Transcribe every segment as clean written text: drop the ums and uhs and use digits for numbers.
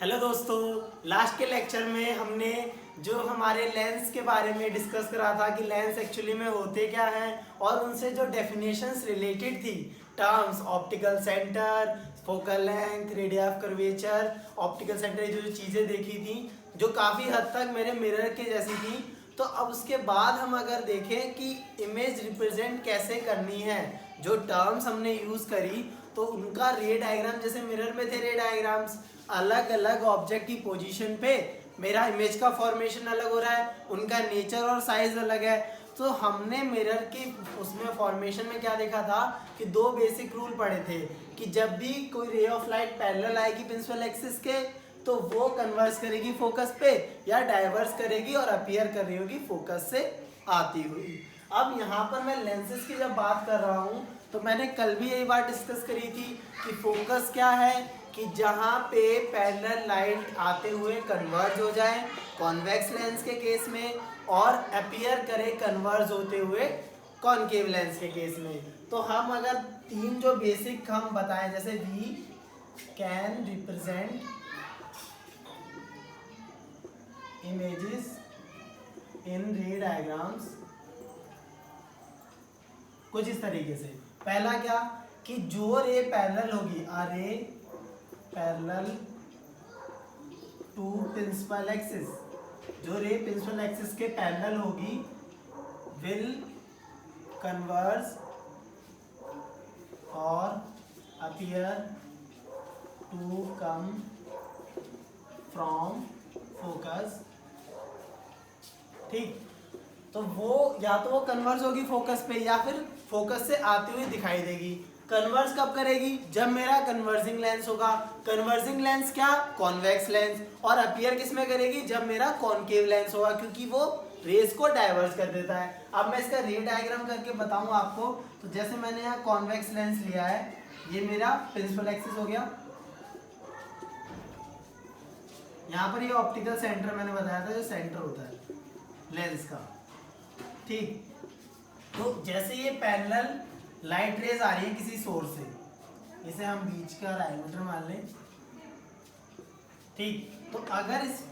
Hello दोस्तों, last के lecture में हमने जो हमारे लेंस के बारे में डिस्कस करा था कि लेंस एक्चुअली में होते क्या हैं और उनसे जो डेफिनेशंस रिलेटेड थी, terms optical centre, focal length, radius of curvature, optical centre, जो चीज़ें देखी थी जो काफ़ी हद तक मेरे मिरर के जैसी थी। तो अब उसके बाद हम अगर देखें कि इमेज रिप्रेजेंट कैसे करनी है, जो टर्म्स हमने यूज़ करी तो उनका रे डायग्राम, जैसे मिरर में थे रे डायग्राम्स, अलग अलग ऑब्जेक्ट की पोजीशन पे मेरा इमेज का फॉर्मेशन अलग हो रहा है, उनका नेचर और साइज अलग है। तो हमने मिरर की उसमें फॉर्मेशन में क्या देखा था कि दो बेसिक रूल पढ़े थे कि जब भी कोई रे ऑफ लाइट पैरेलल आएगी प्रिंसिपल एक्सिस के तो वो कन्वर्स करेगी फोकस पे या डाइवर्स करेगी और अपीयर कर रही होगी फोकस से आती हुई। अब यहाँ पर मैं लेंसेज की जब बात कर रहा हूँ तो मैंने कल भी यही बात डिस्कस करी थी कि फोकस क्या है कि जहाँ पे पैरेलल लाइट आते हुए कन्वर्ज हो जाए कॉन्वेक्स लेंस के केस में और अपीयर करे कन्वर्ज होते हुए कॉनकेव लेंस के केस में। तो हम अगर तीन जो बेसिक हम बताएं, जैसे we can represent images in ray diagrams कुछ इस तरीके से। पहला क्या कि जो रे पैरेलल होगी, आ ray parallel to principal axis, जो रे प्रिंसिपल एक्सिस के पैरेलल होगी विल कन्वर्ज और appear to come from focus. ठीक, तो वो या तो वो कन्वर्स होगी फोकस पे या फिर फोकस से आती हुई दिखाई देगी। कन्वर्स कब करेगी? जब मेरा कन्वर्जिंग लेंस होगा। कन्वर्जिंग लेंस क्या? Convex lens. और अपीयर किस में करेगी? जब मेरा कॉनकेव लेंस होगा, क्योंकि वो रेस को डाइवर्स कर देता है। अब मैं इसका रे डायग्राम करके बताऊं आपको। तो जैसे मैंने यहाँ कॉन्वेक्स लेंस लिया है, ये मेरा प्रिंसिपल एक्सिस हो गया, यहाँ पर ये ऑप्टिकल सेंटर मैंने बताया था जो सेंटर होता है लेंस का। ठीक, तो जैसे ये पैरेलल लाइट रेज आ रही है किसी सोर्स से, इसे हम बीच का डायमीटर मान लें। ठीक, तो अगर इस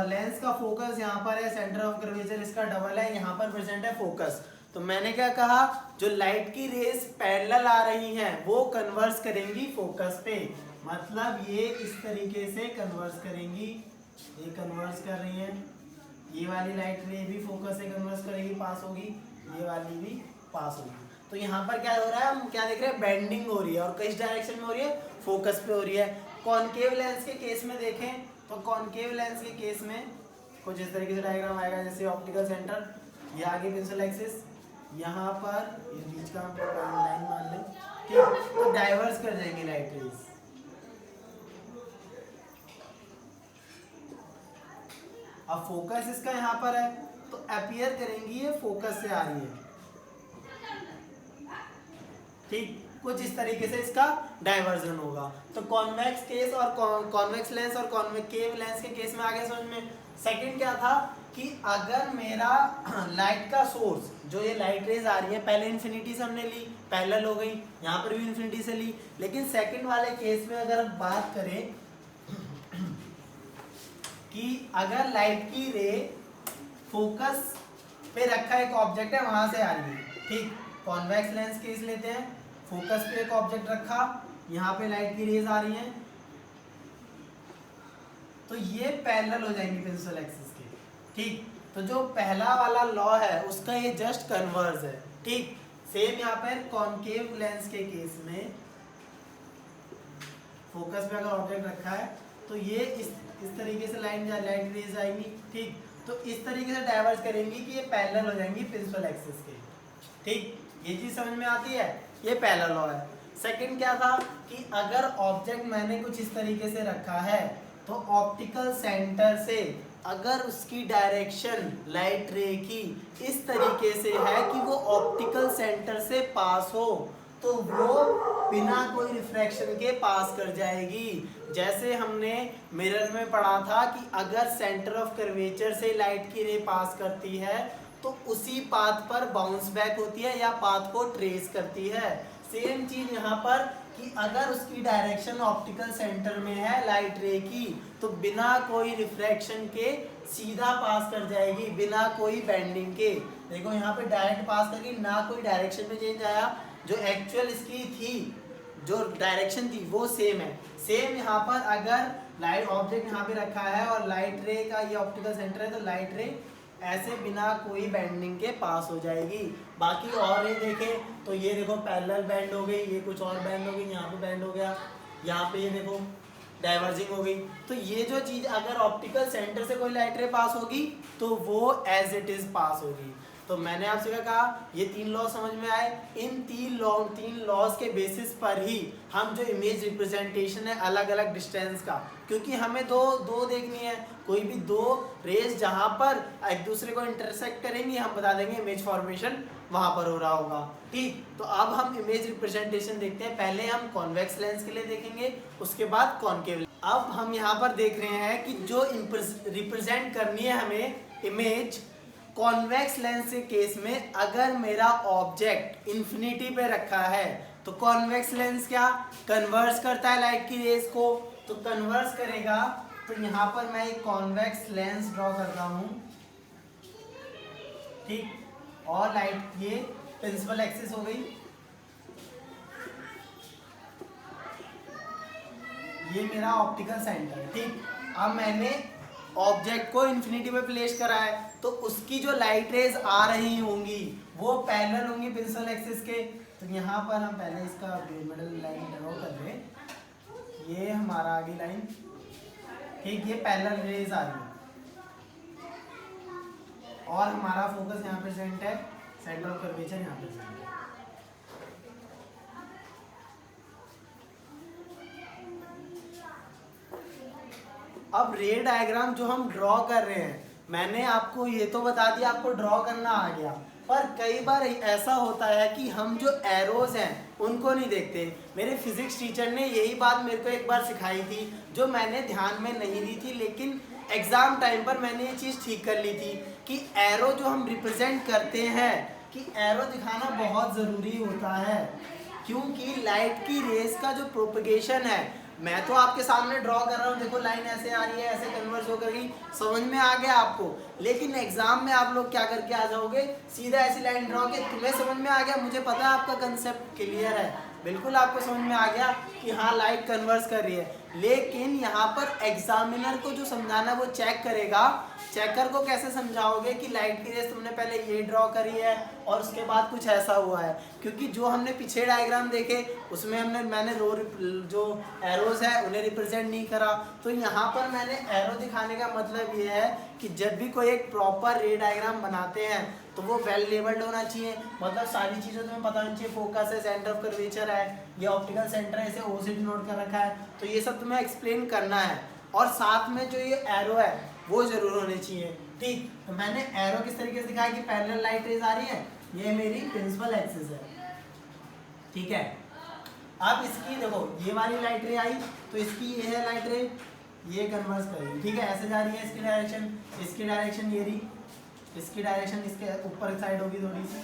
लेंस का फोकस यहाँ पर है, सेंटर ऑफ कर्वेचर इसका डबल है, यहाँ पर प्रेजेंट है फोकस, तो मैंने क्या कहा, जो लाइट की रेज पैरेलल आ रही हैं वो कन्वर्स करेंगी फोकस पे। मतलब ये इस तरीके से कन्वर्स करेंगी, ये कन्वर्स कर रही हैं, ये वाली लाइट रे भी फोकस से कन्वर्स करेगी, पास होगी, ये वाली भी पास होगी। तो यहाँ पर क्या हो रहा है, हम क्या देख रहे हैं, बेंडिंग हो रही है। और किस डायरेक्शन में हो रही है? फोकस पे हो रही है। कॉनकेव लेंस के केस में देखें तो कॉनकेव लेंस के केस में कुछ इस तरीके से डायग्राम आएगा, जैसे ऑप्टिकल सेंटर, ये आगे प्रिंसिपल एक्सिस, यहाँ पर इस बीच का हम लाइन मान लें। ठीक, तो डाइवर्स कर जाएंगे लाइट रेज। अब फोकस इसका यहाँ पर है तो अपीयर करेंगी, ये फोकस से आ रही है। ठीक, कुछ इस तरीके से इसका डाइवर्जन होगा। तो कॉन्वेक्स केस और कॉन्वेक्स लेंस और कॉनकेव लेंस के केस में आगे समझ में। सेकंड क्या था कि अगर मेरा लाइट का सोर्स, जो ये लाइट रेज आ रही है, पहले इन्फिनिटी से हमने ली, पैरेलल हो गई, यहाँ पर भी इन्फिनिटी से ली। लेकिन सेकंड वाले केस में अगर हम बात करें कि अगर लाइट की रे फोकस पे रखा एक ऑब्जेक्ट है, वहां से आ रही है। ठीक, कॉन्वेक्स लेंस केस लेते हैं, फोकस पे एक ऑब्जेक्ट रखा, यहाँ पे लाइट की रेज आ रही है, तो ये पैरेलल हो जाएंगी प्रिंसिपल एक्सिस के। ठीक, तो जो पहला वाला लॉ है उसका ये जस्ट कन्वर्ज है। ठीक, सेम यहाँ पर कॉनकेव लेंस के केस में फोकस पे अगर ऑब्जेक्ट रखा है तो ये इस तरीके से लाइट रेज आएंगी। ठीक, तो इस तरीके से डाइवर्ज करेंगी कि ये पैरेलल हो जाएंगी प्रिंसिपल एक्सिस के। ठीक, ये चीज समझ में आती है, ये पहला लॉ है। सेकंड क्या था कि अगर ऑब्जेक्ट मैंने कुछ इस तरीके से रखा है तो ऑप्टिकल सेंटर से अगर उसकी डायरेक्शन लाइट रे की इस तरीके से है कि वो ऑप्टिकल सेंटर से पास हो तो वो बिना कोई रिफ्रैक्शन के पास कर जाएगी। जैसे हमने मिरर में पढ़ा था कि अगर सेंटर ऑफ कर्वेचर से लाइट की रे पास करती है तो उसी पाथ पर बाउंस बैक होती है या पाथ को ट्रेस करती है। सेम चीज यहाँ पर कि अगर उसकी डायरेक्शन ऑप्टिकल सेंटर में है लाइट रे की, तो बिना कोई रिफ्रैक्शन के सीधा पास कर जाएगी, बिना कोई बेंडिंग के। देखो यहाँ पे डायरेक्ट पास करके, ना कोई डायरेक्शन में चेंज आया, जो एक्चुअल इसकी थी, जो डायरेक्शन थी वो सेम है। सेम यहाँ पर अगर लाइट ऑब्जेक्ट यहाँ पे रखा है और लाइट रे का ये ऑप्टिकल सेंटर है, तो लाइट रे ऐसे बिना कोई बेंडिंग के पास हो जाएगी। बाकी और ये देखें तो ये देखो पैरेलल बेंड हो गई, ये कुछ और बेंड हो गई, यहाँ पे बेंड हो गया, यहाँ पे ये देखो डाइवर्जिंग हो गई। तो ये जो चीज़ अगर ऑप्टिकल सेंटर से कोई लाइट रे पास होगी तो वो एज इट इज पास होगी। तो मैंने आपसे क्या कहा, ये 3 लॉ समझ में आए। इन 3 लॉज के बेसिस पर ही हम जो इमेज रिप्रेजेंटेशन है अलग अलग डिस्टेंस का, क्योंकि हमें दो देखनी है, कोई भी 2 रेज जहाँ पर एक दूसरे को इंटरसेक्ट करेंगी हम बता देंगे इमेज फॉर्मेशन वहाँ पर हो रहा होगा। ठीक, तो अब हम इमेज रिप्रेजेंटेशन देखते हैं। पहले हम कॉन्वेक्स लेंस के लिए देखेंगे, उसके बाद कॉनकेव। अब हम यहाँ पर देख रहे हैं कि जो रिप्रेजेंट करनी है हमें इमेज कॉन्वेक्स लेंस के केस में, अगर मेरा ऑब्जेक्ट इन्फिनिटी पे रखा है तो कॉन्वेक्स लेंस क्या कन्वर्स करता है लाइट की रेज को, तो कन्वर्स करेगा। तो यहाँ पर मैं एक कॉन्वेक्स लेंस ड्रॉ करता हूँ, ठीक, और लाइट ये प्रिंसिपल एक्सिस हो गई, ये मेरा ऑप्टिकल सेंटर है। ठीक, अब मैंने ऑब्जेक्ट को इन्फिनिटी पे प्लेस करा है, तो उसकी जो लाइट रेज आ रही होंगी वो पैरेलल होंगी प्रिंसिपल एक्सिस के। तो यहाँ पर हम पहले इसका मिडल लाइन ड्रॉ कर लें, ये हमारा आगे लाइन, ठीक, ये पैरेलल रेज आ रही है और हमारा फोकस यहाँ पे सेंट है, सेंटर ऑफ कर्वेचर यहाँ पे सेंट है। अब रे डायग्राम जो हम ड्रॉ कर रहे हैं, मैंने आपको ये तो बता दिया, आपको ड्रॉ करना आ गया, पर कई बार ऐसा होता है कि हम जो एरोज हैं उनको नहीं देखते। मेरे फिजिक्स टीचर ने यही बात मेरे को एक बार सिखाई थी, जो मैंने ध्यान में नहीं दी थी, लेकिन एग्जाम टाइम पर मैंने ये चीज़ ठीक कर ली थी कि एरो जो हम रिप्रेजेंट करते हैं, कि एरो दिखाना बहुत ज़रूरी होता है, क्योंकि लाइट की रेस का जो प्रोपगेशन है, मैं तो आपके सामने ड्रॉ कर रहा हूँ, देखो लाइन ऐसे आ रही है, ऐसे कन्वर्स होकर गई, समझ में आ गया आपको, लेकिन एग्जाम में आप लोग क्या करके आ जाओगे, सीधा ऐसी लाइन ड्रॉ के तुम्हें समझ में आ गया, मुझे पता है आपका कंसेप्ट क्लियर है, बिल्कुल आपको समझ में आ गया कि हाँ लाइट कन्वर्स कर रही है, लेकिन यहाँ पर एग्जामिनर को जो समझाना है वो चेक करेगा। चेकर को कैसे समझाओगे कि लाइट की रेस तुमने पहले ये ड्रॉ करी है और उसके बाद कुछ ऐसा हुआ है, क्योंकि जो हमने पीछे डायग्राम देखे उसमें मैंने जो एरोज है उन्हें रिप्रेजेंट नहीं करा। तो यहाँ पर मैंने एरो दिखाने का मतलब ये है कि जब भी कोई एक प्रॉपर रे डायग्राम बनाते हैं तो वो वेल लेबल्ड होना चाहिए, मतलब सारी चीज़ें तुम्हें पता होनी चाहिए, फोकस है, सेंटर ऑफ कर्वेचर है, ये ऑप्टिकल सेंटर है, इसे ओ से डिनोट कर रखा है, तो ये सब तुम्हें एक्सप्लेन करना है, और साथ में जो ये एरो है वो जरूर होने चाहिए। ठीक, तो मैंने एरो किस तरीके से दिखाया कि पैरेलल लाइट रेज आ रही है, ये मेरी प्रिंसिपल एक्सिस है, ठीक है। अब इसकी देखो ये वाली लाइट रे आई, तो इसकी ये है लाइट रे, ये कन्वर्स करेगी, ठीक है, ऐसे जा रही है, इसकी डायरेक्शन ये रही, इसकी डायरेक्शन इसके ऊपर साइड होगी थोड़ी सी,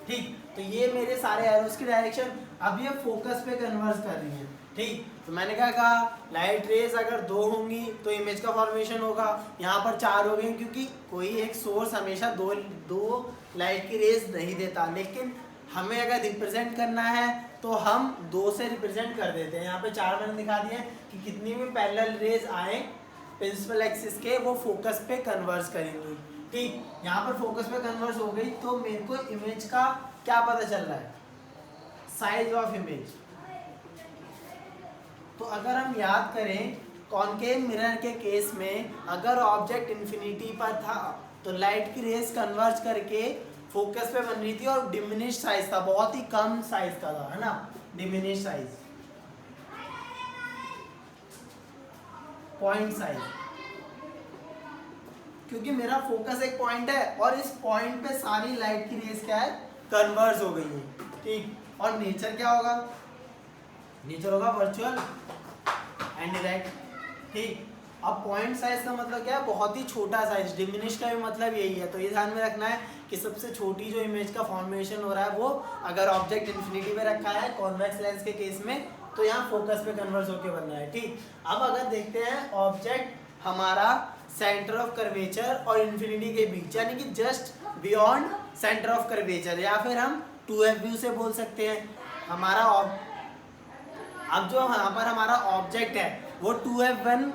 ठीक। तो ये मेरे सारे एरोस की डायरेक्शन, अब ये फोकस पे कन्वर्स कर रही है, ठीक। तो मैंने क्या कहा, लाइट रेज अगर 2 होंगी तो इमेज का फॉर्मेशन होगा, यहाँ पर 4 हो गई, क्योंकि कोई एक सोर्स हमेशा दो लाइट की रेज नहीं देता, लेकिन हमें अगर रिप्रेजेंट करना है तो हम 2 से रिप्रेजेंट कर देते हैं। यहाँ पे 4 मैंने दिखा दिए कि कितनी भी पैरेलल रेज आए प्रिंसिपल एक्सिस के, वो फोकस पे कन्वर्स करेंगी, ठीक। यहाँ पर फोकस पे कन्वर्स हो गई, तो मेरे को इमेज का क्या पता चल रहा है, साइज ऑफ इमेज। तो अगर हम याद करें कॉनकेव मिरर के केस में, अगर ऑब्जेक्ट इन्फिनिटी पर था तो लाइट की रेस कन्वर्ज करके फोकस पे बन रही थी, और डिमिनिश साइज था, बहुत ही कम साइज का था, है ना, डिमिनिश साइज, पॉइंट साइज, क्योंकि मेरा फोकस एक पॉइंट है और इस पॉइंट पे सारी लाइट की रेस क्या है, कन्वर्ज हो गई है, ठीक। और नेचर क्या होगा, नेचर होगा वर्चुअल एंड डायरेक्ट, ठीक। अब पॉइंट साइज का मतलब क्या है, बहुत ही छोटा साइज। डिमिनिश का भी मतलब यही है। तो ये ध्यान में रखना है कि सबसे छोटी जो इमेज का फॉर्मेशन हो रहा है वो अगर ऑब्जेक्ट इन्फिनिटी में रखा है कॉन्वेक्स लेंस के केस में, तो यहाँ फोकस पे कन्वर्स होके बन रहा है। ठीक, अब अगर देखते हैं ऑब्जेक्ट हमारा सेंटर ऑफ कर्वेचर और इन्फिनिटी के बीच, यानी कि just beyond centre of curvature, या फिर हम 2f व्यू से बोल सकते हैं हमारा। अब जो यहाँ पर हमारा ऑब्जेक्ट है वो 2f1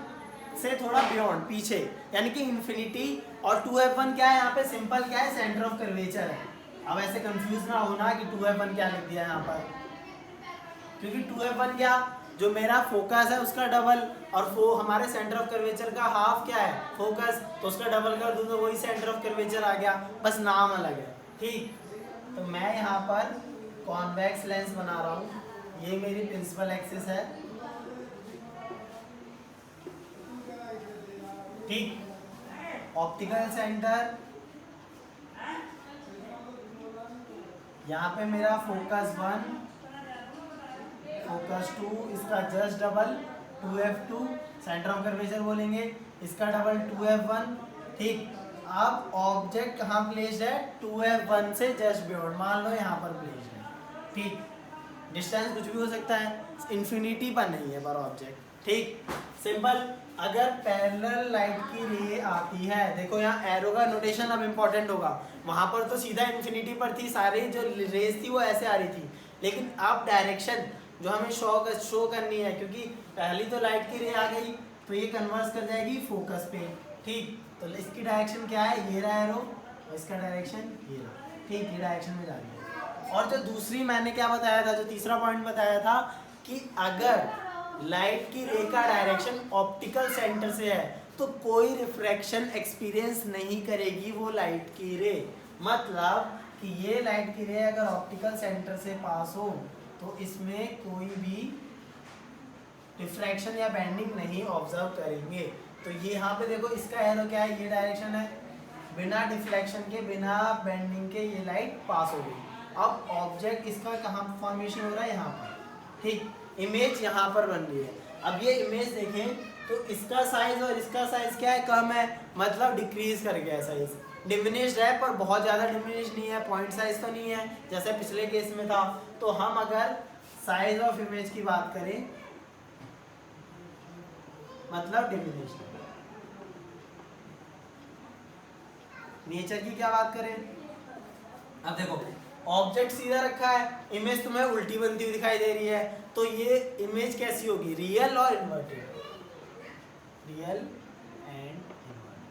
से थोड़ा बियॉन्ड पीछे, यानी कि इन्फिनिटी, और 2f1 क्या है यहाँ पे, सिंपल क्या है, सेंटर ऑफ कर्वेचर है। अब ऐसे कंफ्यूज ना होना कि 2f1 क्या लिख दिया यहाँ पर, क्योंकि 2f1 क्या, जो मेरा फोकस है उसका डबल, और वो हमारे सेंटर ऑफ कर्वेचर का हाफ क्या है, फोकस, तो उसका डबल कर दूं तो वही सेंटर ऑफ कर्वेचर आ गया, बस नाम अलग है। ठीक, तो मैं यहाँ पर कॉन्वेक्स लेंस बना रहा हूँ, ये मेरी प्रिंसिपल एक्सिस है। ठीक, ऑप्टिकल सेंटर, यहाँ पे मेरा फोकस 1, फोकस 2, इसका just double 2f2, centre of curvature बोलेंगे, इसका डबल 2f1। ठीक, अब ऑब्जेक्ट कहाँ प्लेस्ड है, 2f1 से जस्ट बियॉन्ड, मान लो यहाँ पर प्लेस्ड है। ठीक, डिस्टेंस कुछ भी हो सकता है, इन्फिनिटी पर नहीं है पर ऑब्जेक्ट। ठीक, सिंपल। अगर पैरेलल लाइट की रे आती है, देखो यहाँ एरो का नोटेशन अब इम्पोर्टेंट होगा, वहां पर तो सीधा इन्फिनिटी पर थी, सारी जो रेज थी वो ऐसे आ रही थी, लेकिन अब डायरेक्शन जो हमें शो करनी है, क्योंकि पहली तो लाइट की रे आ गई तो ये कन्वर्स कर जाएगी फोकस पे। ठीक, तो इसकी डायरेक्शन क्या है, ये रहा एरो, और इसका डायरेक्शन ये रहा। ठीक, ये डायरेक्शन में जा रही है। और जो दूसरी मैंने क्या बताया था, जो तीसरा पॉइंट बताया था कि अगर लाइट की रे का डायरेक्शन ऑप्टिकल सेंटर से है तो कोई रिफ्रैक्शन एक्सपीरियंस नहीं करेगी वो लाइट की रे। मतलब कि ये लाइट की रे अगर ऑप्टिकल सेंटर से पास हो तो इसमें कोई भी रिफ्रैक्शन या बेंडिंग नहीं ऑब्जर्व करेंगे। तो ये यहाँ पे देखो, इसका एरो क्या है, ये डायरेक्शन है, बिना डिफ्लेक्शन के, बिना बेंडिंग के ये लाइट पास हो गई। अब ऑब्जेक्ट इसका कहाँ फॉर्मेशन हो रहा है, यहाँ पर। ठीक, इमेज यहाँ पर बन रही है। अब ये इमेज देखें तो इसका साइज और इसका साइज क्या है, कम है, मतलब डिक्रीज कर गया साइज, डिमिनिश्ड है, पर बहुत ज़्यादा डिमिनिश्ड नहीं है, पॉइंट साइज तो नहीं है जैसे पिछले केस में था। तो हम अगर साइज ऑफ इमेज की बात करें, मतलब डिमिनिश्ड। नेचर की क्या बात करें, अब देखो ऑब्जेक्ट सीधा रखा है, इमेज तुम्हें उल्टी बनती हुई दिखाई दे रही है, तो ये इमेज कैसी होगी, रियल और इन्वर्टेड, रियल एंड इन्वर्टेड।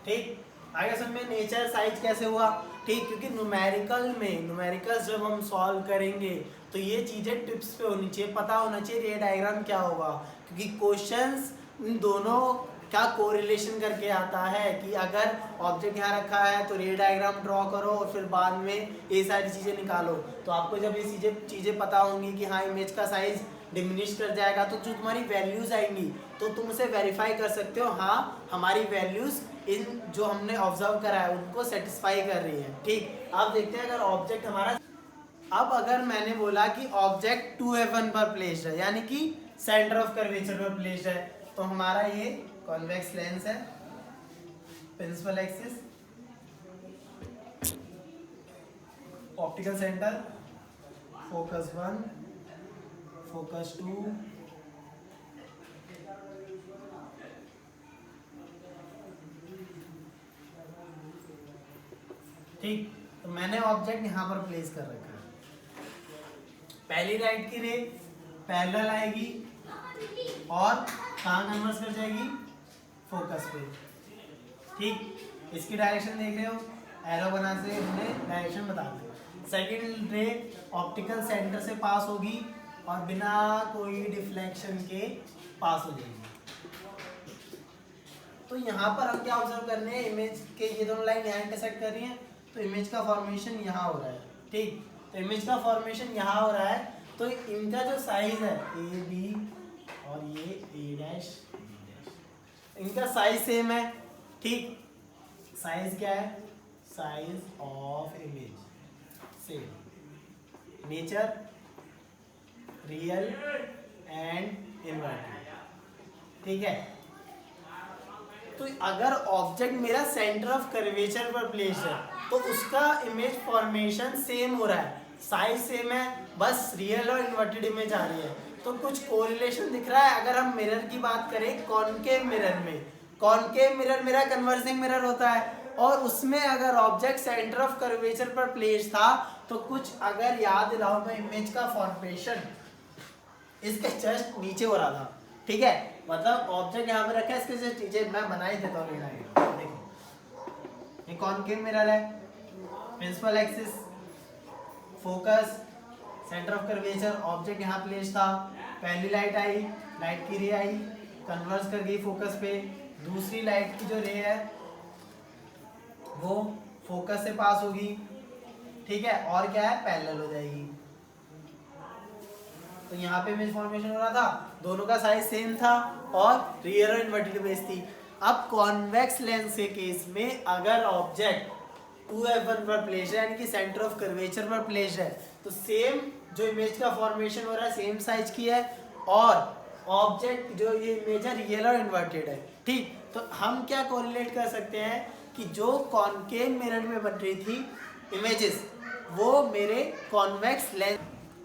ठीक, आगे समझ में नेचर साइज कैसे हुआ। ठीक, क्योंकि न्यूमेरिकल्स जब हम सॉल्व करेंगे तो ये चीजें टिप्स पे होनी चाहिए, पता होना चाहिए रे डायग्राम क्या होगा, क्योंकि क्वेश्चंस इन दोनों का कोरिलेशन करके आता है कि अगर ऑब्जेक्ट यहाँ रखा है तो रे डायग्राम ड्रॉ करो और फिर बाद में ये सारी चीज़ें निकालो। तो आपको जब ये चीज़ें पता होंगी कि हाँ इमेज का साइज डिमिनिश कर जाएगा, तो जो तुम्हारी वैल्यूज आएंगी तो तुम उसे वेरीफाई कर सकते हो, हाँ हमारी वैल्यूज इन जो हमने ऑब्जर्व करा है उनको सेटिस्फाई कर रही है। ठीक, अब देखते हैं अगर ऑब्जेक्ट हमारा, अब अगर मैंने बोला कि ऑब्जेक्ट 2f1 पर प्लेस्ड है, यानी कि सेंटर ऑफ कर्वेचर पर प्लेस्ड है, तो हमारा ये कॉन्वेक्स लेंस है, principal axis, optical centre, focus 1, focus 2, ठीक। तो मैंने ऑब्जेक्ट यहाँ पर प्लेस कर रखा है, पहली लाइट की रे पैरेलल आएगी और कहाँ कन्वर्स कर जाएगी, फोकस पे। ठीक, इसकी डायरेक्शन देख रहे हो, एरो बना से हमने डायरेक्शन बता दी। सेकेंड रे ऑप्टिकल सेंटर से पास होगी और बिना कोई डिफ्लेक्शन के पास हो जाएगी। तो यहाँ पर हम क्या ऑब्जर्व कर रहे हैं, इमेज के ये दोनों लाइन यहाँ इंटरसेक्ट कर रही हैं, तो इमेज का फॉर्मेशन यहाँ हो रहा है। ठीक, तो इमेज का फॉर्मेशन यहाँ हो रहा है, तो इनका जो साइज है ए बी और ये ए डैश, इनका साइज सेम है। ठीक, साइज क्या है, size of image same, nature real and inverted. ठीक है। तो अगर ऑब्जेक्ट मेरा सेंटर ऑफ कर्वेचर पर प्लेस है तो उसका इमेज फॉर्मेशन सेम हो रहा है, साइज सेम है, बस रियल और इन्वर्टेड इमेज आ रही है। तो कुछ कोरिलेशन दिख रहा है। अगर हम मिरर की बात करें, कॉनकेव मिरर में, कॉनकेव मिरर मेरा कन्वर्जिंग मिरर होता है और उसमें अगर ऑब्जेक्ट सेंटर ऑफ कर्वेचर पर प्लेस था तो कुछ अगर याद दिलाओ मैं इमेज का फॉर्मेशन इसके जस्ट नीचे हो रहा था, ठीक है। मतलब ऑब्जेक्ट यहाँ पे रखा है, इसके जस्ट नीचे मैं बना ही देता हूँ। देखो ये कॉनकेव मिरर है, principal axis, focus, centre of curvature, object यहाँ प्लेस था, पहली लाइट आई, लाइट की रे आई, कन्वर्ज कर गई फोकस पे, दूसरी लाइट की जो रे है वो फोकस से पास होगी, ठीक है, और क्या है, पैरेलल हो जाएगी। तो यहाँ पे इमेज फॉर्मेशन हो रहा था, दोनों का साइज सेम था और रियल और इन्वर्टेड इमेज थी। अब कॉन्वेक्स लेंस के केस में अगर ऑब्जेक्ट 2f1 पर प्लेस है यानी कि सेंटर ऑफ कर्वेचर पर प्लेस है तो सेम जो इमेज का फॉर्मेशन हो रहा है सेम साइज की है और ऑब्जेक्ट जो ये इमेज है रियल और इन्वर्टेड है, ठीक। तो हम क्या कोरिलेट कर सकते हैं कि जो कॉनकेव मिरर में बन रही थी इमेजेस वो मेरे कॉन्वेक्स लेंस।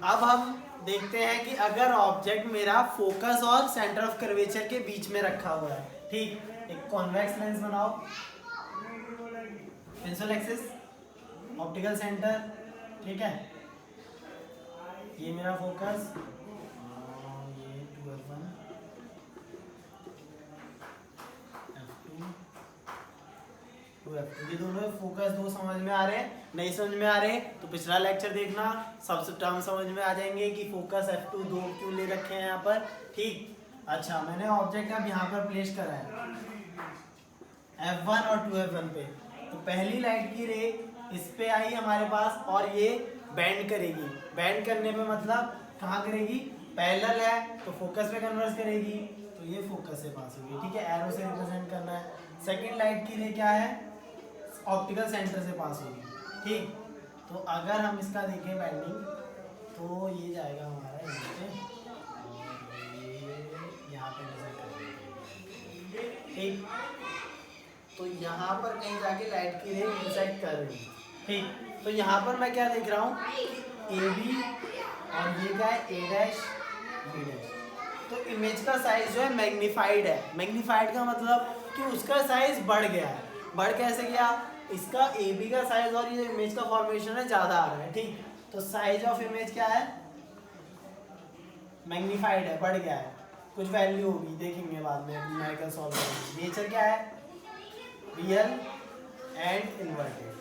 अब हम देखते हैं कि अगर ऑब्जेक्ट मेरा फोकस और सेंटर ऑफ कर्वेचर के बीच में रखा हुआ है, ठीक। एक कॉन्वेक्स लेंस बनाओ, प्रिंसिपल एक्सिस, ऑप्टिकल सेंटर, ठीक है, ये मेरा फोकस, ये 2f1 f2 2f2, ये दोनों फोकस दो समझ में आ रहे हैं। नहीं समझ में आ रहे तो पिछला लेक्चर देखना, सबसे टर्म समझ में आ जाएंगे कि फोकस f2 दो क्यों ले रखे हैं यहाँ पर, ठीक। अच्छा, मैंने ऑब्जेक्ट अब यहाँ पर प्लेस करा है f1 और 2f1 पे, तो पहली लाइट की रे इस पे आई हमारे पास और ये बेंड करेगी। बेंड करने पे मतलब कहाँ करेगी, पैरेलल है तो फोकस पे कन्वर्ज करेगी, तो ये फोकस से पास होगी, ठीक है, एरो से रिप्रेजेंट करना है। सेकंड लाइट की रे क्या है, ऑप्टिकल सेंटर से पास होगी, ठीक। तो अगर हम इसका देखें बेंडिंग तो ये जाएगा हमारा यहाँ पे और ये यहाँ पे इंटरसेक्ट करेगा, ठीक। तो यहाँ पर कहीं जाके लाइट की रे इंटरसेक्ट कर रही है, ठीक। तो यहाँ पर मैं क्या देख रहा हूँ, ए बी और ये क्या है, ए डैश बी डैश। तो इमेज का साइज जो है मैग्नीफाइड है। मैग्नीफाइड का मतलब कि उसका साइज बढ़ गया है। बढ़ कैसे गया, इसका ए बी का साइज और ये इमेज का फॉर्मेशन है ज़्यादा आ रहा है, ठीक। तो साइज ऑफ इमेज क्या है, मैग्नीफाइड है, बढ़ गया है, कुछ वैल्यू होगी देखेंगे बाद में न्यूमेरिकल सॉल्व करेंगे। नेचर क्या है, रियल एंड इन्वर्टेड,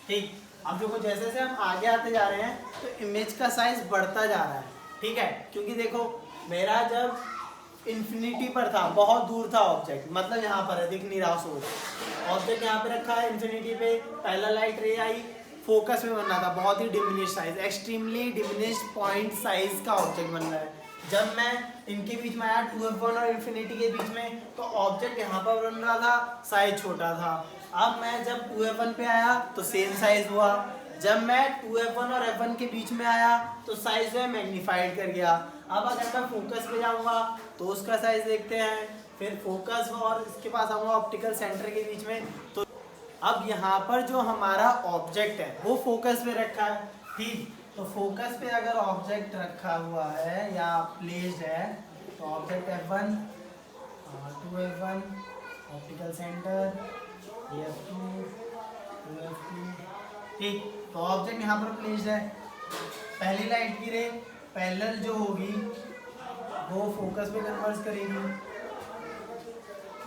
ठीक। अब देखो जैसे जैसे हम आगे आते जा रहे हैं तो इमेज का साइज बढ़ता जा रहा है, ठीक है, क्योंकि देखो मेरा जब इन्फिनिटी पर था, बहुत दूर था ऑब्जेक्ट, मतलब यहाँ पर है, दिख नहीं रहा सोच, ऑब्जेक्ट यहाँ पे रखा है इन्फिनिटी पे, पहला लाइट रे आई, फोकस में बन रहा था, बहुत ही diminish size, extremely diminish point size का ऑब्जेक्ट बन रहा है। जब मैं इनके बीच में आया 2f1 और इन्फिनिटी के बीच में तो ऑब्जेक्ट यहाँ पर बन रहा था, साइज छोटा था। अब मैं जब 2f1 पे आया तो सेम साइज हुआ, जब मैं 2f1 और f1 के बीच में आया तो साइज में मैग्नीफाइड कर गया। अब अगर मैं फोकस पे जाऊंगा तो उसका साइज देखते हैं, फिर फोकस और इसके पास आऊंगा ऑप्टिकल सेंटर के बीच में, तो अब यहाँ पर जो हमारा ऑब्जेक्ट है वो फोकस पे रखा है, ठीक। तो फोकस पे अगर ऑब्जेक्ट रखा हुआ है या प्लेस्ड है तो object f1 2f1 optical centre f2 2f2, ठीक। तो ऑब्जेक्ट यहाँ पर प्लेस्ड है, पहली लाइट की रे पैरेलल जो होगी वो फोकस पे कन्वर्ज करेगी,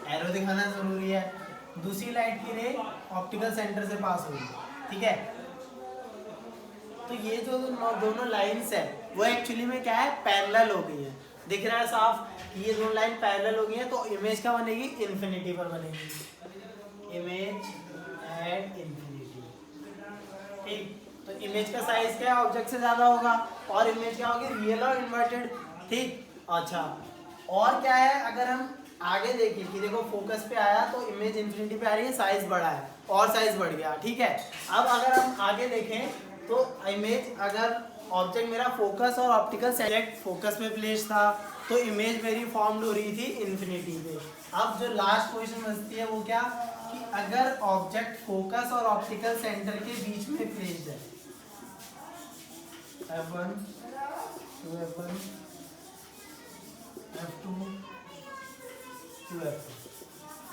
एरो दिखाना जरूरी है, दूसरी लाइट की रे ऑप्टिकल सेंटर से पास होगी, ठीक है। तो ये जो दोनों लाइंस है वो एक्चुअली में क्या है, पैरेलल हो गई है, दिख रहा है साफ कि ये दोनों लाइन पैरेलल हो गई है, तो इमेज क्या बनेगी, इन्फिनिटी पर बनेगी, इमेज एट इन्फिनिटी, ठीक। तो इमेज का साइज क्या है, ऑब्जेक्ट से ज्यादा होगा और इमेज क्या होगी, रियल और इन्वर्टेड, ठीक। अच्छा, और क्या है, अगर हम आगे देखिए कि देखो फोकस पे आया तो इमेज इन्फिनिटी पे आ रही है, साइज बढ़ा है और साइज बढ़ गया, ठीक है। अब अगर हम आगे देखें तो इमेज अगर ऑब्जेक्ट मेरा फोकस और ऑप्टिकल सेंटर फोकस पे प्लेस था, तो इमेज मेरी फॉर्म्ड हो रही थी इन्फिनिटी पे। अब जो लास्ट क्वेश्चन बचती है वो क्या, कि अगर ऑब्जेक्ट फोकस और ऑप्टिकल सेंटर के बीच में प्लेस्ड है, F1 to F1 F2 to F2,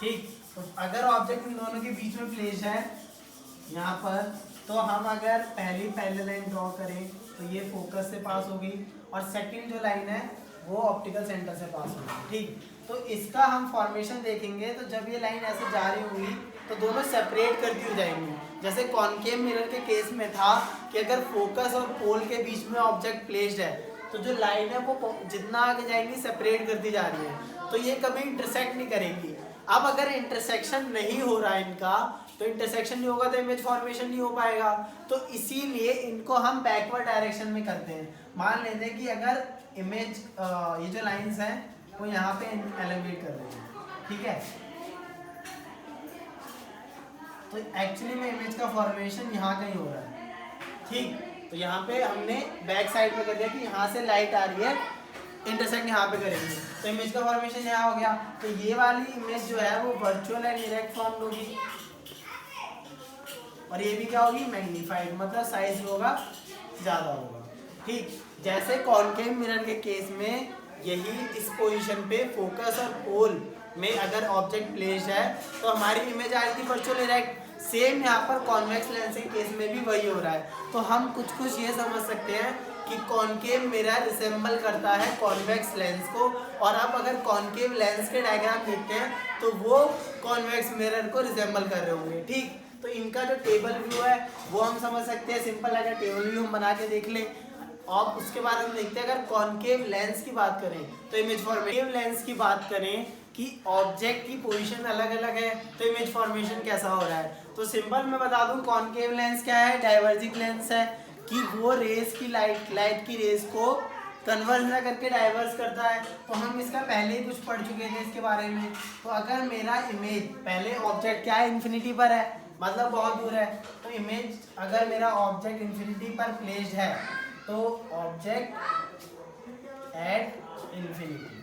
ठीक। तो अगर ऑब्जेक्ट इन दोनों के बीच में प्लेस्ड है यहाँ पर, तो हम अगर पहली पैरेलल लाइन ड्रॉ करें तो ये फोकस से पास होगी और सेकंड जो लाइन है वो ऑप्टिकल सेंटर से पास होगी, ठीक। तो इसका हम फॉर्मेशन देखेंगे, तो जब ये लाइन ऐसे जा रही होगी तो दोनों सेपरेट कर दी हो जाएंगी। जैसे कॉनकेव मिरर के केस में था कि अगर फोकस और पोल के बीच में ऑब्जेक्ट प्लेस्ड है तो जो लाइन है वो जितना आगे जाएंगी सेपरेट कर दी जा रही है, तो ये कभी इंटरसेक्ट नहीं करेंगी। अब अगर इंटरसेक्शन नहीं हो रहा है इनका, तो इंटरसेक्शन नहीं होगा तो इमेज फॉर्मेशन नहीं हो पाएगा, तो इसीलिए इनको हम बैकवर्ड डायरेक्शन में करते हैं। मान लेते हैं कि अगर इमेज ये जो लाइंस हैं वो यहाँ पे एलिवेट कर रही है, ठीक है, तो एक्चुअली में इमेज का फॉर्मेशन यहाँ कहीं हो रहा है, ठीक। तो यहाँ पे हमने बैक साइड पे कर दिया कि यहाँ से लाइट आ रही है, इंटरसेक्ट यहाँ पे करेंगे तो इमेज का फॉर्मेशन यहाँ हो गया। तो ये वाली इमेज जो है वो वर्चुअल एंड डायरेक्ट फॉर्म होगी, और ये भी क्या होगी, मैग्नीफाइड, मतलब साइज होगा ज़्यादा होगा, ठीक। जैसे कॉनकेव मिरर के केस में यही इस पोजीशन पे फोकस और पोल में अगर ऑब्जेक्ट प्लेस्ड है तो हमारी इमेज आ रही थी वर्चुअल डायरेक्ट, सेम यहाँ पर कॉन्वेक्स लेंस के केस में भी वही हो रहा है। तो हम कुछ ये समझ सकते हैं कि कॉनकेव मिरर रिसेंबल करता है कॉन्वेक्स लेंस को, और अब अगर कॉनकेव लेंस के डायग्राम देखते हैं तो वो कॉन्वेक्स मिरर को रिसेंबल कर रहे होंगे, ठीक। तो इनका जो टेबल व्यू है वो हम समझ सकते हैं, सिंपल अगर टेबल व्यू हम बना के देख लें। और उसके बाद हम देखते हैं अगर कॉनकेव लेंस की बात करें तो इमेज फॉर्मेशन, लेंस की बात करें कि ऑब्जेक्ट की पोजीशन अलग अलग है तो इमेज फॉर्मेशन कैसा हो रहा है। तो सिंपल मैं बता दूं, कॉनकेव लेंस क्या है, डाइवर्जिंग लेंस है कि वो रेस की लाइट की रेस को कन्वर्ज ना करके डाइवर्स करता है। तो हम इसका पहले ही कुछ पढ़ चुके थे इसके बारे में। तो अगर मेरा इमेज पहले ऑब्जेक्ट क्या है, इन्फिनिटी पर है, मतलब बहुत दूर है, तो इमेज अगर मेरा ऑब्जेक्ट इन्फिनिटी पर प्लेस्ड है तो ऑब्जेक्ट एट इन्फिनिटी,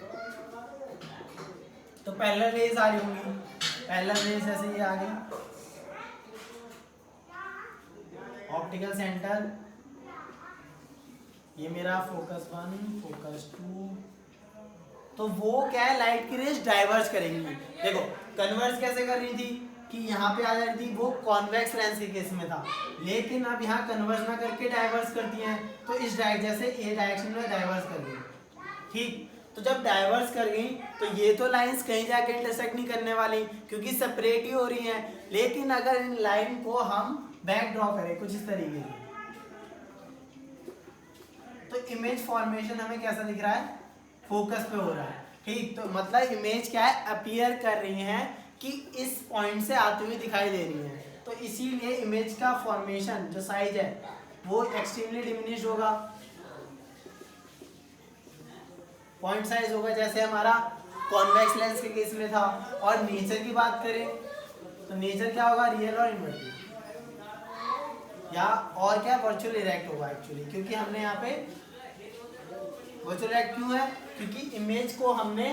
तो पैरेलल रेज आ रही होंगी, पैरेलल रेज ऐसे ये आ गई, ऑप्टिकल सेंटर ये मेरा फोकस 1 फोकस 2, तो वो क्या है, लाइट की रेज डाइवर्ज करेंगी। देखो कन्वर्ज कैसे कर रही थी कि यहाँ पे आ जा रही थी, वो कॉन्वेक्स लेंस के केस में था, लेकिन अब यहाँ कन्वर्ज ना करके डाइवर्स करती हैं, तो इस जैसे ए डायरेक्शन में डाइवर्स कर गई, ठीक। तो जब डाइवर्स कर गई तो ये तो लाइंस कहीं जाके इंटरसेक्ट नहीं करने वाली क्योंकि सेपरेट ही हो रही हैं। लेकिन अगर इन लाइन को हम बैक ड्रॉ करें कुछ इस तरीके से, तो इमेज फॉर्मेशन हमें कैसा दिख रहा है, फोकस पे हो रहा है, ठीक। तो मतलब इमेज क्या है, अपीयर कर रही हैं कि इस पॉइंट से आती हुई दिखाई दे रही है। तो इसीलिए इमेज का फॉर्मेशन जो साइज है वो एक्सट्रीमली डिमिनिश्ड होगा, पॉइंट साइज होगा, जैसे हमारा कॉन्वेक्स लेंस के केस में था। और नेचर की बात करें तो नेचर क्या होगा, रियल और इन्वर्टिव, या और क्या वर्चुअल डायरेक्ट होगा एक्चुअली, क्योंकि हमने यहाँ पे वर्चुअल डायरेक्ट क्यों है, क्योंकि इमेज को हमने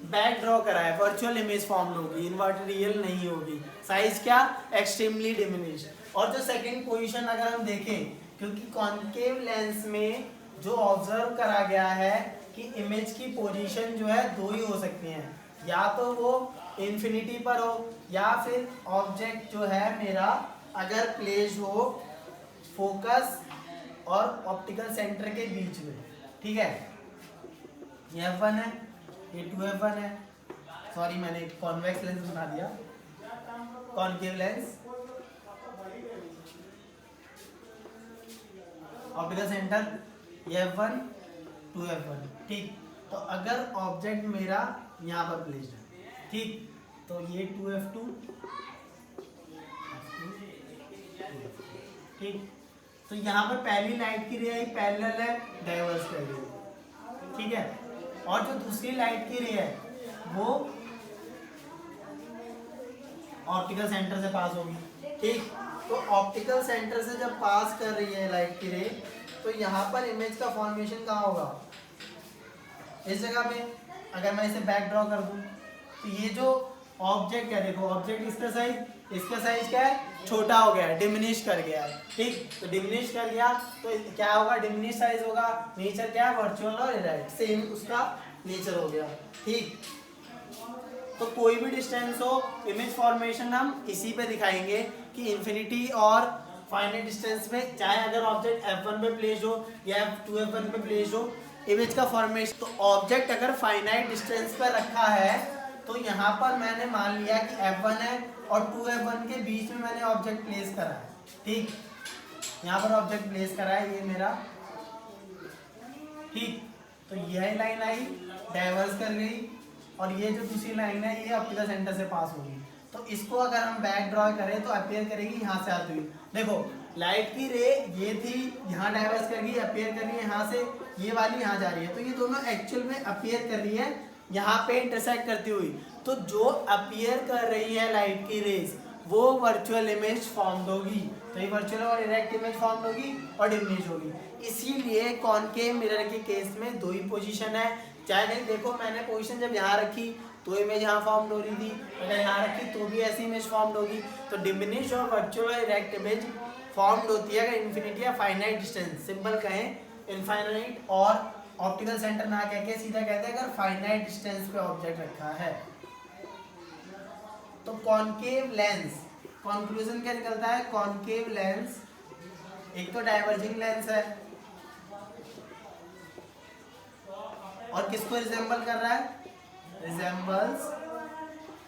बैक ड्रॉ करा है, वर्चुअल इमेज फॉर्म होगी, इन्वर्टेड रियल नहीं होगी, साइज क्या एक्सट्रीमली डिमिनिश्ड। और जो सेकंड पोजीशन अगर हम देखें, क्योंकि कॉनकेव लेंस में जो ऑब्जर्व करा गया है कि इमेज की पोजीशन जो है दो ही हो सकती हैं, या तो वो इन्फिनिटी पर हो या फिर ऑब्जेक्ट जो है मेरा अगर प्लेस हो फोकस और ऑप्टिकल सेंटर के बीच में, ठीक है। ये F1 है, ये 2F1 है, सॉरी मैंने कॉन्वेक्स लेंस बना दिया, कॉनकेव लेंस, ऑप्टिकल सेंटर ये F1 2F1, ठीक। तो अगर ऑब्जेक्ट मेरा यहाँ पर प्लेस्ड है, ठीक, तो ये 2F2 ठीक। तो यहाँ पर पहली लाइट की रे आई पैरेलल है, डाइवर्स कर रही है, ठीक है। और जो दूसरी लाइट की रे है वो ऑप्टिकल सेंटर से पास होगी, ठीक। तो ऑप्टिकल सेंटर से जब पास कर रही है लाइट की रे, तो यहाँ पर इमेज का फॉर्मेशन कहाँ होगा, इस जगह पे। अगर मैं इसे बैक ड्रॉ कर दूं तो ये जो ऑब्जेक्ट है, देखो ऑब्जेक्ट इसका साइज क्या है, छोटा हो गया है, डिमिनिश कर गया है। ठीक, तो डिमिनिश कर गया तो क्या होगा, डिमिनिश साइज होगा। नेचर क्या है, वर्चुअल और इरेक्ट, सेम उसका नेचर हो गया। ठीक, तो कोई भी डिस्टेंस हो, इमेज फॉर्मेशन हम इसी पे दिखाएंगे कि इन्फिनिटी और फाइनाइट डिस्टेंस में, चाहे अगर ऑब्जेक्ट f1 पे प्लेस हो या f2 f1 पे प्लेस हो, इमेज का फॉर्मेशन। तो ऑब्जेक्ट अगर फाइनाइट डिस्टेंस पर रखा है तो यहाँ पर मैंने मान लिया कि f1 है और 2f1 के बीच में मैंने ऑब्जेक्ट प्लेस करा है। ठीक, यहाँ पर ऑब्जेक्ट प्लेस करा है, ये मेरा। ठीक, तो यह लाइन आई, डाइवर्स कर गई, और ये जो दूसरी लाइन है ये ऑप्टिकल सेंटर से पास होगी। तो इसको अगर हम बैक ड्रॉ करें तो अपीयर करेगी यहाँ से आती हुई। देखो लाइट की रे ये थी, यहाँ डाइवर्स कर गई, अपीयर कर रही है यहाँ से, ये वाली यहाँ जा रही है, तो ये दोनों एक्चुअल में अपीयर कर रही है यहाँ पे इंटरसेक्ट करती हुई। तो जो अपीयर कर रही है लाइट की रेज वो वर्चुअल इमेज फॉर्म होगी। तो ये वर्चुअल और डायरेक्ट इमेज फॉर्म होगी और डिमिनिश होगी। इसीलिए कॉनकेव मिरर के केस में दो ही पोजीशन है। चाहे नहीं, देखो मैंने पोजीशन जब यहाँ रखी तो इमेज यहाँ फॉर्म हो रही थी, अगर यहाँ रखी तो भी ऐसी इमेज फॉर्म होगी। तो डिमिनिश और वर्चुअल और डायरेक्ट इमेज फॉर्म होती है अगर इन्फिनिटी या फाइनाइट डिस्टेंस, सिंपल कहें इनफाइनाइट और ऑप्टिकल सेंटर ना कह के सीधा कहते हैं अगर फाइनाइट डिस्टेंस पे ऑब्जेक्ट रखा है। तो कॉनकेव लेंस, कंक्लूजन क्या निकलता है, कॉनकेव लेंस एक तो डाइवर्जिंग लेंस है और किसको रिजेंबल कर रहा है, रिजेंबल्स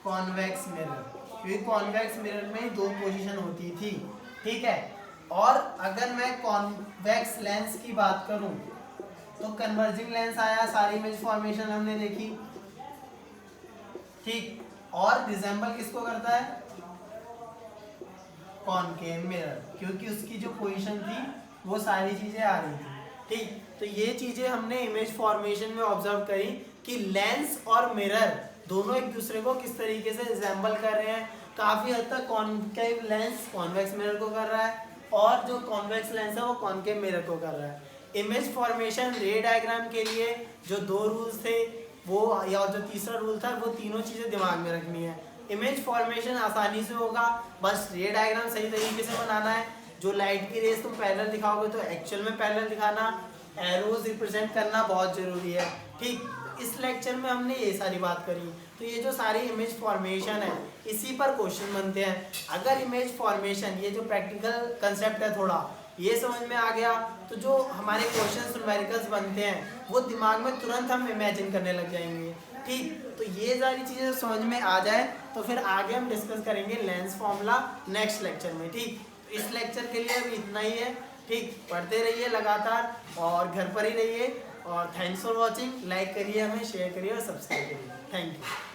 कॉन्वेक्स मिरर, क्योंकि कॉन्वेक्स मिरर में दो पोजीशन होती थी। ठीक है, और अगर मैं कॉन्वेक्स लेंस की बात करूं तो कन्वर्जिंग लेंस आया, सारी इमेज फॉर्मेशन हमने देखी। ठीक, और रिजेंबल किसको करता है, कॉनकेव मिरर, क्योंकि उसकी जो पोजीशन थी वो सारी चीजें आ रही थी। ठीक, तो ये चीजें हमने इमेज फॉर्मेशन में ऑब्जर्व करी कि लेंस और मिरर दोनों एक दूसरे को किस तरीके से रिजेंबल कर रहे हैं। काफी हद तक कॉनकेव लेंस कॉन्वेक्स मिरर को कर रहा है और जो कॉन्वेक्स लेंस है वो कॉनकेव मिरर को कर रहा है। इमेज फॉर्मेशन रे डायग्राम के लिए जो दो रूल्स थे वो, या जो तीसरा रूल था, वो तीनों चीजें दिमाग में रखनी है। इमेज फॉर्मेशन आसानी से होगा, बस रे डायग्राम सही तरीके से बनाना है। जो लाइट की रेस तुम पैरेलल दिखाओगे तो एक्चुअल में पैरेलल दिखाना, एरोज रिप्रेजेंट करना बहुत जरूरी है। ठीक, इस लेक्चर में हमने ये सारी बात करी। तो ये जो सारी इमेज फॉर्मेशन है इसी पर क्वेश्चन बनते हैं। अगर इमेज फॉर्मेशन, ये जो प्रैक्टिकल कंसेप्ट है थोड़ा ये समझ में आ गया तो जो हमारे क्वेश्चंस न्यूमेरिकल्स बनते हैं वो दिमाग में तुरंत हम इमेजिन करने लग जाएंगे। ठीक, तो ये सारी चीज़ें समझ में आ जाए तो फिर आगे हम डिस्कस करेंगे लेंस फॉर्मूला नेक्स्ट लेक्चर में। ठीक, इस लेक्चर के लिए अभी इतना ही है। ठीक, पढ़ते रहिए लगातार और घर पर ही रहिए, और थैंक्स फॉर वॉचिंग। लाइक करिए, हमें शेयर करिए और सब्सक्राइब करिए। Thank you.